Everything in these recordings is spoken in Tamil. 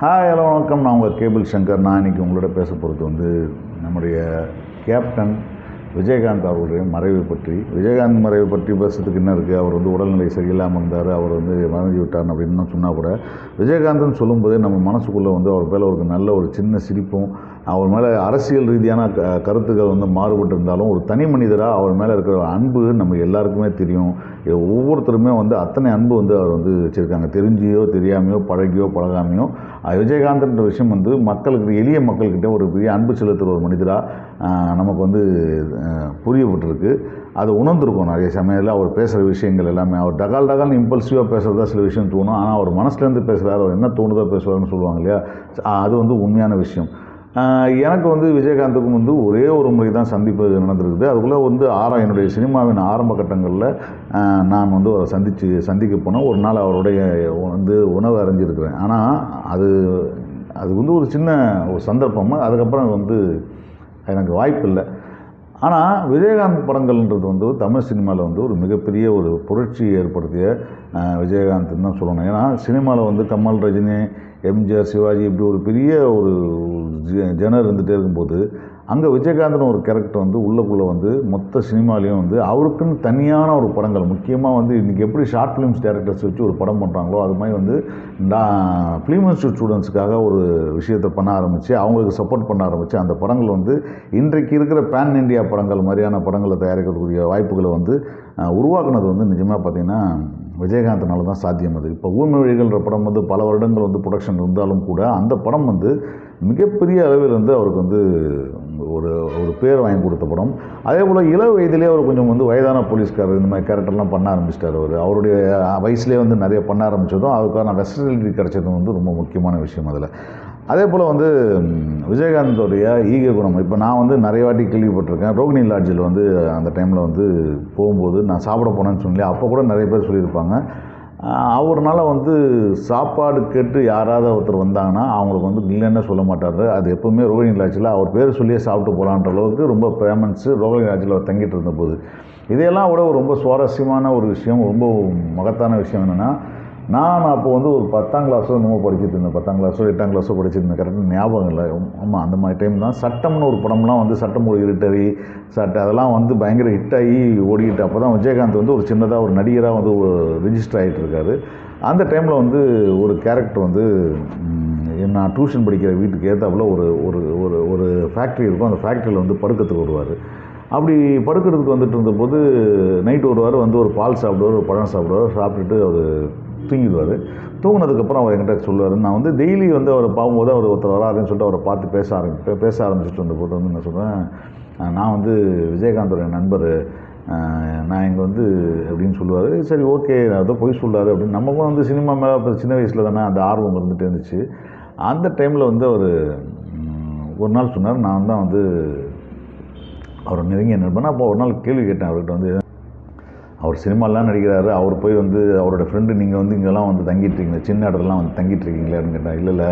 ஹாய் ஹலோ வணக்கம். நான் உங்கள் கேபிள் சங்கர். நான் இன்றைக்கி உங்களோட பேச போகிறது நம்முடைய கேப்டன் விஜயகாந்த் அவருடைய மறைவு பற்றி. விஜயகாந்த் மறைவு பற்றி பேசுறதுக்கு என்ன இருக்குது? அவர் உடல்நிலை சரியில்லாமல் இருந்தார், அவர் மறைஞ்சு விட்டார் அப்படின்னு சொன்னால் கூட, விஜயகாந்த்னு சொல்லும்போதே நம்ம மனசுக்குள்ளே அவர் மேலே ஒரு நல்ல ஒரு சின்ன சிரிப்பும், அவர் மேலே அரசியல் ரீதியான கருத்துக்கள் மாறுபட்டு இருந்தாலும் ஒரு தனி மனிதராக அவர் மேலே இருக்கிற அன்பு நம்ம எல்லாருக்குமே தெரியும். ஒவ்வொருத்தருமே அத்தனை அன்பு அவர் வச்சுருக்காங்க. தெரிஞ்சியோ தெரியாமையோ பழகியோ பழகாமையோ விஜயகாந்த்ன்ற விஷயம் மக்களுக்கு, எளிய மக்கள்கிட்ட ஒரு பெரிய அன்பு செலுத்துகிற ஒரு மனிதராக நமக்கு புரியப்பட்டிருக்கு. அதை உணர்ந்துருக்கோம். நிறைய சமயத்தில் அவர் பேசுகிற விஷயங்கள் எல்லாமே, அவர் டகால்னு இம்பல்சிவாக பேசுகிறதா சில விஷயம் தோணும். ஆனால் அவர் மனசுலேருந்து பேசுகிறார், அவர் என்ன தோணுதோ பேசுவார்னு சொல்லுவாங்க இல்லையா, அது உண்மையான விஷயம். எனக்கு விஜயகாந்துக்கும் ஒரே ஒரு முறை தான் சந்திப்பு நடந்திருக்குது. அதுக்குள்ளே என்னுடைய சினிமாவின் ஆரம்ப கட்டங்களில் நான் அவரை சந்திக்க போனேன். ஒரு நாள் அவருடைய உணவு அறிஞ்சிருக்கிறேன். ஆனால் அது ஒரு சின்ன ஒரு சந்தர்ப்பம். அதுக்கப்புறம் எனக்கு வாய்ப்பு இல்லை. ஆனால் விஜயகாந்த் படங்கள்ன்றது தமிழ் சினிமாவில் ஒரு மிகப்பெரிய ஒரு புரட்சி ஏற்படுத்திய விஜயகாந்த்னு தான் சொல்லணும். ஏன்னா சினிமாவில் கமல், ரஜினி, எம்ஜிஆர், சிவாஜி இப்படி ஒரு பெரிய ஒரு ஜனர் இருந்துகிட்டே இருக்கும்போது, அங்கே விஜயகாந்த்னு ஒரு கேரக்டர் உள்ளுக்குள்ளே மொத்த சினிமாலேயும் அவருக்குன்னு தனியான ஒரு படங்கள், முக்கியமாக இன்றைக்கி எப்படி ஷார்ட் ஃபிலிம்ஸ் டேரக்டர்ஸ் வச்சு ஒரு படம் பண்ணுறாங்களோ அது மாதிரி ஃபிலிம் இன்ஸ்டியூட் ஸ்டூடெண்ட்ஸுக்காக ஒரு விஷயத்தை பண்ண ஆரம்பித்து, அவங்களுக்கு சப்போர்ட் பண்ண ஆரம்பித்து, அந்த படங்கள் இன்றைக்கு இருக்கிற பேன் இண்டியா படங்கள் மாதிரியான படங்களை தயாரிக்கக்கூடிய வாய்ப்புகளை உருவாக்குனது நிஜமாக பார்த்திங்கன்னா விஜயகாந்த்னால தான் சாத்தியம். அது இப்போ ஊர்மொழிகள்ன்ற படம் பல வருடங்கள் ப்ரொடக்ஷன் இருந்தாலும் கூட அந்த படம் மிகப்பெரிய அளவில் அவருக்கு ஒரு பேர் வாங்கி கொடுத்த படம். அதே போல் இள வயதிலே அவர் கொஞ்சம் வயதான போலீஸ்காரர் இந்த மாதிரி கேரக்டர்லாம் பண்ண ஆரம்பிச்சிட்டார். அவருடைய வயசுலேயே நிறைய பண்ண ஆரம்பித்ததும் அதுக்கான வெர்சட்டிலிட்டி கிடைச்சதும் ரொம்ப முக்கியமான விஷயம் அதில். அதே போல் விஜயகாந்தோடைய ஈகை குணம் இப்போ நான் நிறைய வாட்டி கேள்விப்பட்டிருக்கேன். ரோகிணி லாட்ஜில் அந்த டைமில் போகும்போது நான் சாப்பிட போனேன்னு சொல்லி அப்போ கூட நிறைய பேர் சொல்லியிருப்பாங்க, அவர்னால் சாப்பாடு கேட்டு யாராவது ஒருத்தர் வந்தாங்கன்னா அவங்களுக்கு இல்லைன்னு சொல்ல மாட்டார். அது எப்போவுமே ரோகிணி லாட்ஜில் அவர் பேர் சொல்லியே சாப்பிட்டு போகலான்ற அளவுக்கு ரொம்ப ஃபேமன்ஸு ரோகிணி லாட்ஜில் அவர் தங்கிட்டு இருந்தபோது. இதையெல்லாம் விட ரொம்ப சுவாரஸ்யமான ஒரு விஷயம், ரொம்ப மகத்தான விஷயம் என்னென்னா, நான் அப்போ ஒரு 10ஆம் கிளாஸோ என்னமோ படிச்சுட்டு இருந்தேன். 10ஆம் கிளாஸோ 8ஆம் கிளாஸோ படிச்சுருந்தேன், கரெக்டாக ஞாபகம் இல்லை. ஆமாம், அந்த மாதிரி டைம் தான். சட்டம்னு ஒரு படம்லாம் சட்டம் ஒரு இருட்டறி அதெல்லாம் பயங்கர ஹிட்டாகி ஓடிக்கிட்டு, அப்போ தான் விஜயகாந்த் ஒரு சின்னதாக ஒரு நடிகராக ரிஜிஸ்டர் ஆகிட்டு இருக்காரு. அந்த டைமில் ஒரு கேரக்டர் நான் டியூஷன் படிக்கிற வீட்டுக்கு ஏற்றாப்புல ஒரு ஃபேக்ட்ரி இருக்கும். அந்த ஃபேக்ட்ரியில் படுக்கிறதுக்கு வருவார். அப்படி படுக்கிறதுக்கு இருந்தபோது நைட்டு வருவார், ஒரு பால் சாப்பிடுவார், ஒரு பழம் சாப்பிடுவார், சாப்பிட்டுட்டு அவர் தூங்கிடுவார். தூங்கினதுக்கப்புறம் அவர் என்கிட்ட சொல்லுவார், நான் டெய்லி அவரை பார்க்கும்போது அவர் ஒருத்தர் வராருன்னு சொல்லிட்டு அவரை பார்த்து பேச ஆரம்பிச்சுட்டு வந்தபோது நான் சொல்கிறேன், நான் விஜயகாந்தோடைய நண்பர், நான் இங்கே அப்படின்னு சொல்லுவார். சரி ஓகே, அதை போய் சொல்கிறாரு அப்படின்னு. நமக்கும் சினிமா மேலே சின்ன வயசில் தானே அந்த ஆர்வம் இருந்துகிட்டே இருந்துச்சு. அந்த டைமில் அவர் ஒரு நாள் சொன்னார், நான் தான் அவர் நெருங்கிய நண்பன். அப்போ ஒரு நாள் கேள்வி கேட்டேன் அவர்கிட்ட, அவர் சினிமாலாம் நடிக்கிறாரு, அவர் போய் அவரோட ஃப்ரெண்டு நீங்கள் இங்கெல்லாம் தங்கிட்டுருக்கீங்க, சின்ன இடத்துலாம் தங்கிட்டுருக்கீங்களே அப்படின்னு கேட்டேன். இல்லை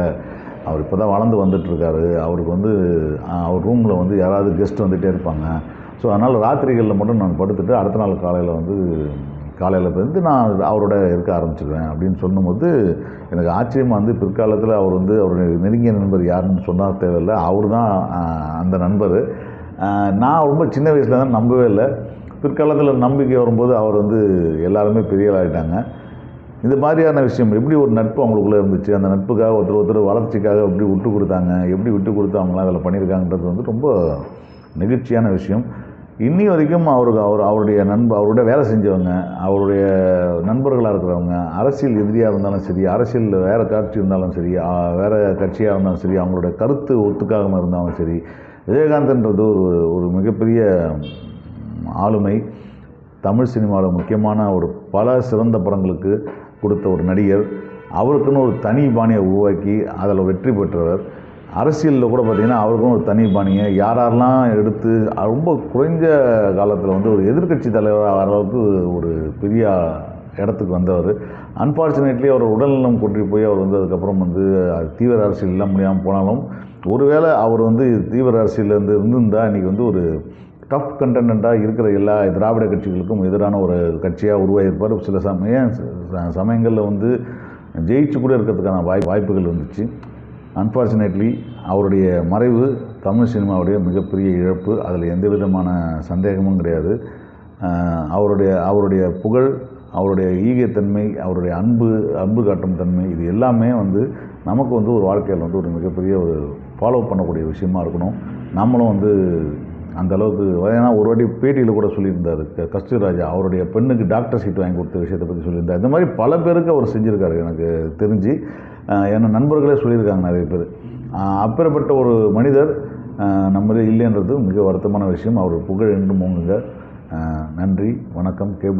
அவர் இப்போ தான் வளர்ந்து வந்துட்டுருக்காரு, அவருக்கு அவர் ரூமில் யாராவது கெஸ்ட் வந்துகிட்டே இருப்பாங்க. ஸோ அதனால் ராத்திரிகளில் மட்டும் நான் படுத்துட்டு அடுத்த நாள் காலையில் நான் அவரோட இருக்க ஆரம்பிச்சிடுவேன் அப்படின்னு சொல்லும்போது எனக்கு ஆச்சரியமாக பிற்காலத்தில் அவர் அவருடைய நெருங்கிய நண்பர் யாருன்னு சொன்னால் தேவையில்லை, அவர் தான் அந்த நண்பர். நான் ரொம்ப சின்ன வயசில் தான் நம்பவே இல்லை. பிற்காலத்தில் நம்பிக்கை வரும்போது அவர் எல்லாருமே பெரிய ஆகிட்டாங்க. இந்த மாதிரியான விஷயம் எப்படி ஒரு நட்பு அவங்களுக்குள்ளே இருந்துச்சு, அந்த நட்புக்காக ஒருத்தர் வளர்ச்சிக்காக எப்படி விட்டு கொடுத்தாங்க, எப்படி விட்டு கொடுத்து அவங்களாம் அதில் பண்ணியிருக்காங்கன்றது ரொம்ப நெகிழ்ச்சியான விஷயம். இன்னி வரைக்கும் அவருடைய வேலை செஞ்சவங்க, அவருடைய நண்பர்களாக இருக்கிறவங்க, அரசியல் எதிரியாக இருந்தாலும் சரி, அரசியலில் வேறு கட்சி இருந்தாலும் சரி, வேறு கட்சியாக இருந்தாலும் சரி, அவங்களுடைய கருத்து ஒத்துக்காமல் இருந்தாலும் சரி, விஜயகாந்த்ன்றது ஒரு மிகப்பெரிய ஆளுமை. தமிழ் சினிமாவில் முக்கியமான பல சிறந்த படங்களுக்கு கொடுத்த ஒரு நடிகர். அவருக்குன்னு ஒரு தனி பாணியை உருவாக்கி அதில் வெற்றி பெற்றவர். அரசியலில் கூட பார்த்திங்கன்னா அவருக்குன்னு ஒரு தனி பாணியை யாரெல்லாம் எடுத்து ரொம்ப குறைஞ்ச காலத்தில் ஒரு எதிர்க்கட்சி தலைவராக வர அளவுக்கு ஒரு பெரிய இடத்துக்கு வந்தவர். அன்ஃபார்ச்சுனேட்லி அவர் உடல்நலம் கொட்டி போய் அவர் அதுக்கப்புறம் தீவிர அரசியல் எல்லாம் முடியாமல் போனாலும், ஒருவேளை அவர் தீவிர அரசியலில் இருந்திருந்தால் இன்றைக்கி ஒரு டஃப் கண்டென்ட்டாக இருக்கிற எல்லா திராவிட கட்சிகளுக்கும் எதிரான ஒரு கட்சியாக உருவாகியிருப்பார். சில சமயங்களில் ஜெயிச்சு கூட இருக்கிறதுக்கான வாய்ப்புகள் இருந்துச்சு. அன்ஃபார்ச்சுனேட்லி அவருடைய மறைவு தமிழ் சினிமாவுடைய மிகப்பெரிய இழப்பு. அதில் எந்த விதமான சந்தேகமும் கிடையாது. அவருடைய புகழ், அவருடைய ஈகைத்தன்மை, அவருடைய அன்பு காட்டும் தன்மை, இது எல்லாமே வந்து நமக்கு வந்து ஒரு வாழ்க்கையில் வந்து ஒரு மிகப்பெரிய ஒரு ஃபாலோ பண்ணக்கூடிய விஷயமா இருக்கணும். நம்மளும் வந்து அந்த அளவுக்கு, ஏன்னா ஒரு வாட்டி பேட்டியில் கூட சொல்லியிருந்தார் கஸ்தூரி ராஜா, அவருடைய பெண்ணுக்கு டாக்டர் சீட் வாங்கி கொடுத்த விஷயத்தை பற்றி சொல்லியிருந்தார். இந்த மாதிரி பல பேருக்கு அவர் செஞ்சுருக்காரு எனக்கு தெரிஞ்சு. என் நண்பர்களே சொல்லியிருக்காங்க நிறைய பேர். அப்பேற்பட்ட ஒரு மனிதர் நம்மளே இல்லைன்றது மிக வருத்தமான விஷயம். அவர் புகழ் என்றும் ஓங்குங்க. நன்றி, வணக்கம். கேபிள்